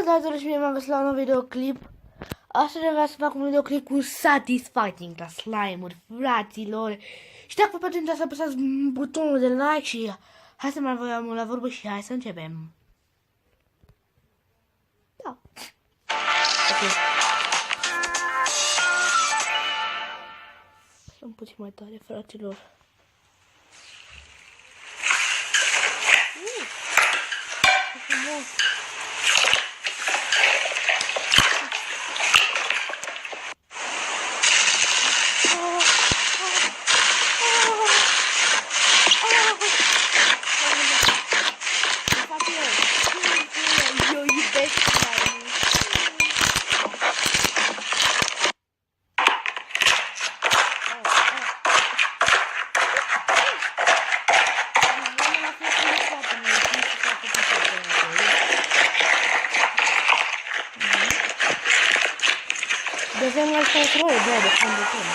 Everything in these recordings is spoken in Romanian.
Salutare și m-am găsit la un nou videoclip. Astăzi vreau să fac un videoclip cu Satisfaiting la slime-uri, fraților. Și dacă vă place, să apăsați butonul de like și hai să mai voiam la vorbă și hai să începem. Da. Ok. Sunt puțin mai tare, fraților. Ce frumos. Devem la control, bă, de fond de timp.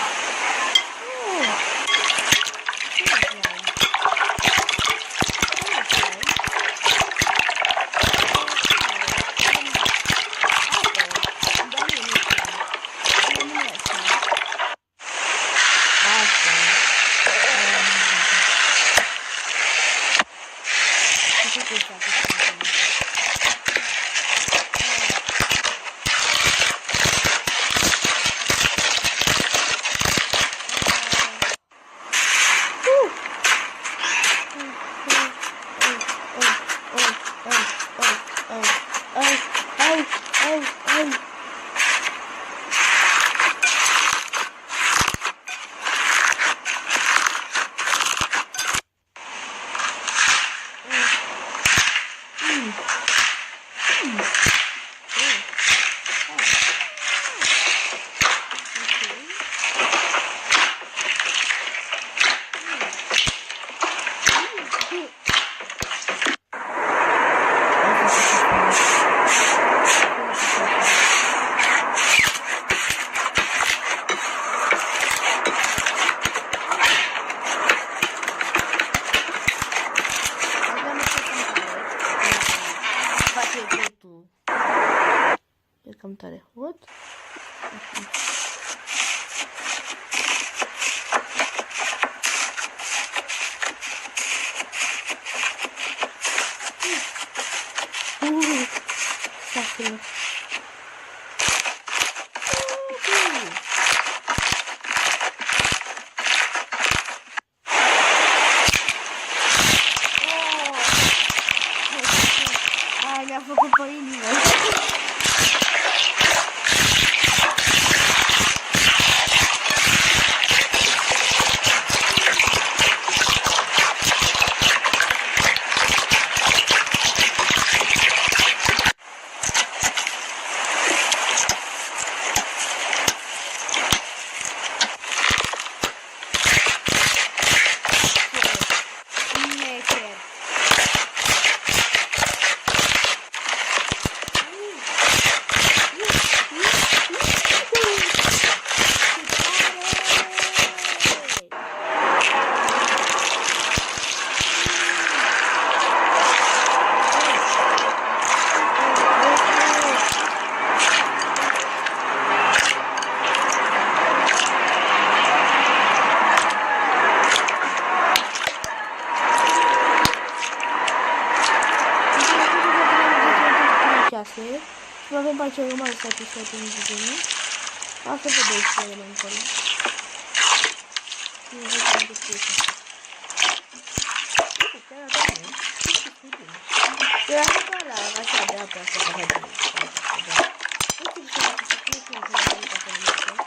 E cam tare. What? Sacră. Ai, mi-a făcut pe inimă. Și avem pe aceea mai satisfăcut în videoul. Asta vă dă și mai încolo. Și nu văd cum de piesă. Eu am făcut la așa de apă asta pe hădă. Nu știu ce am făcut, nu știu ce am făcut acolo.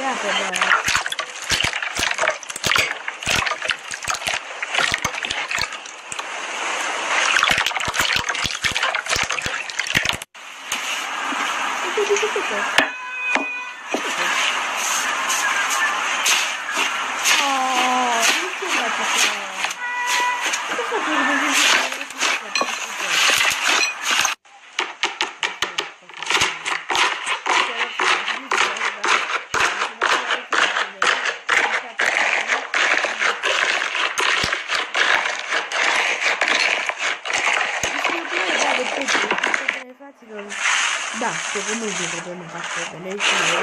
Ia pe băiat. Da, știu mulți dintre voi nu fac probleme și eu.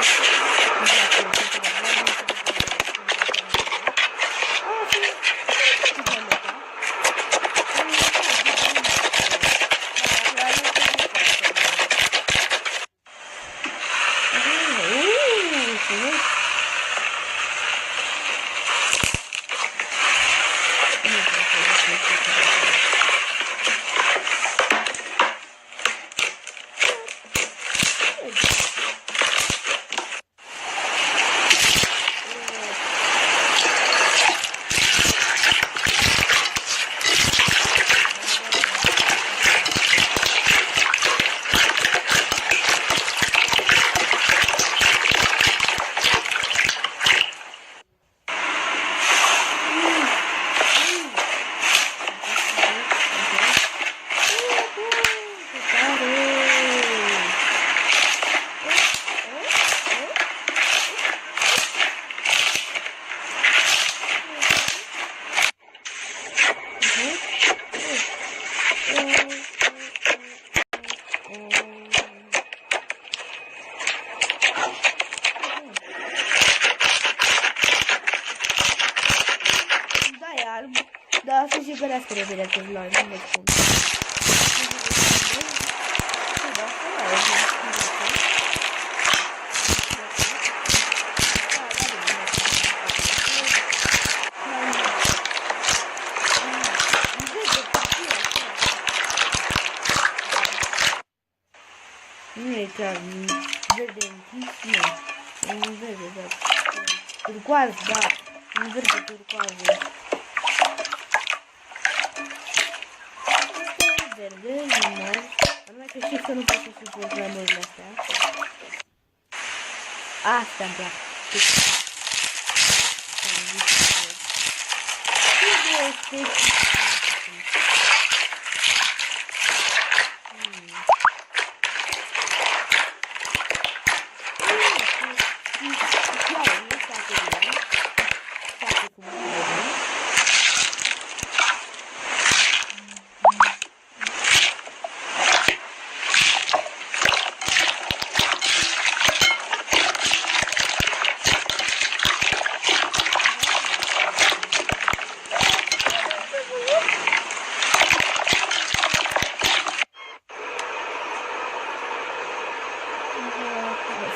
Da, să și gărească repede acest live, nu vă spun. Nu e chiar verde închis, nu. Nu verde, da. Turcoaz, da. Nu verde turcoază. Verde, lunar. Numai că știi că nu pot să suport la mările astea. Asta-mi plac.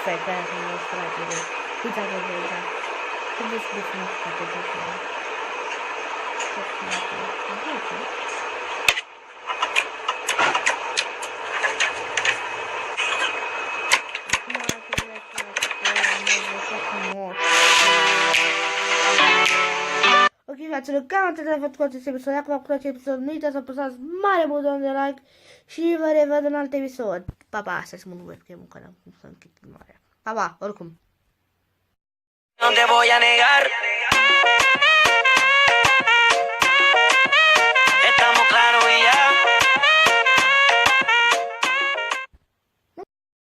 Stai, că aia nu o frate. Uite-te, uite. Trebuie să definești toate lucrurile. Ok, fraților, cam atât de făcut cu acest episod. Dacă v-a plăcut acest episod, nu uitați să apăsați mare buton de like și vă revăd în alt episod. Pa, pa, stai să mă nu webcam-ul, că n-am cum să închid filmarea. Pa, pa, oricum. No te voy a negar.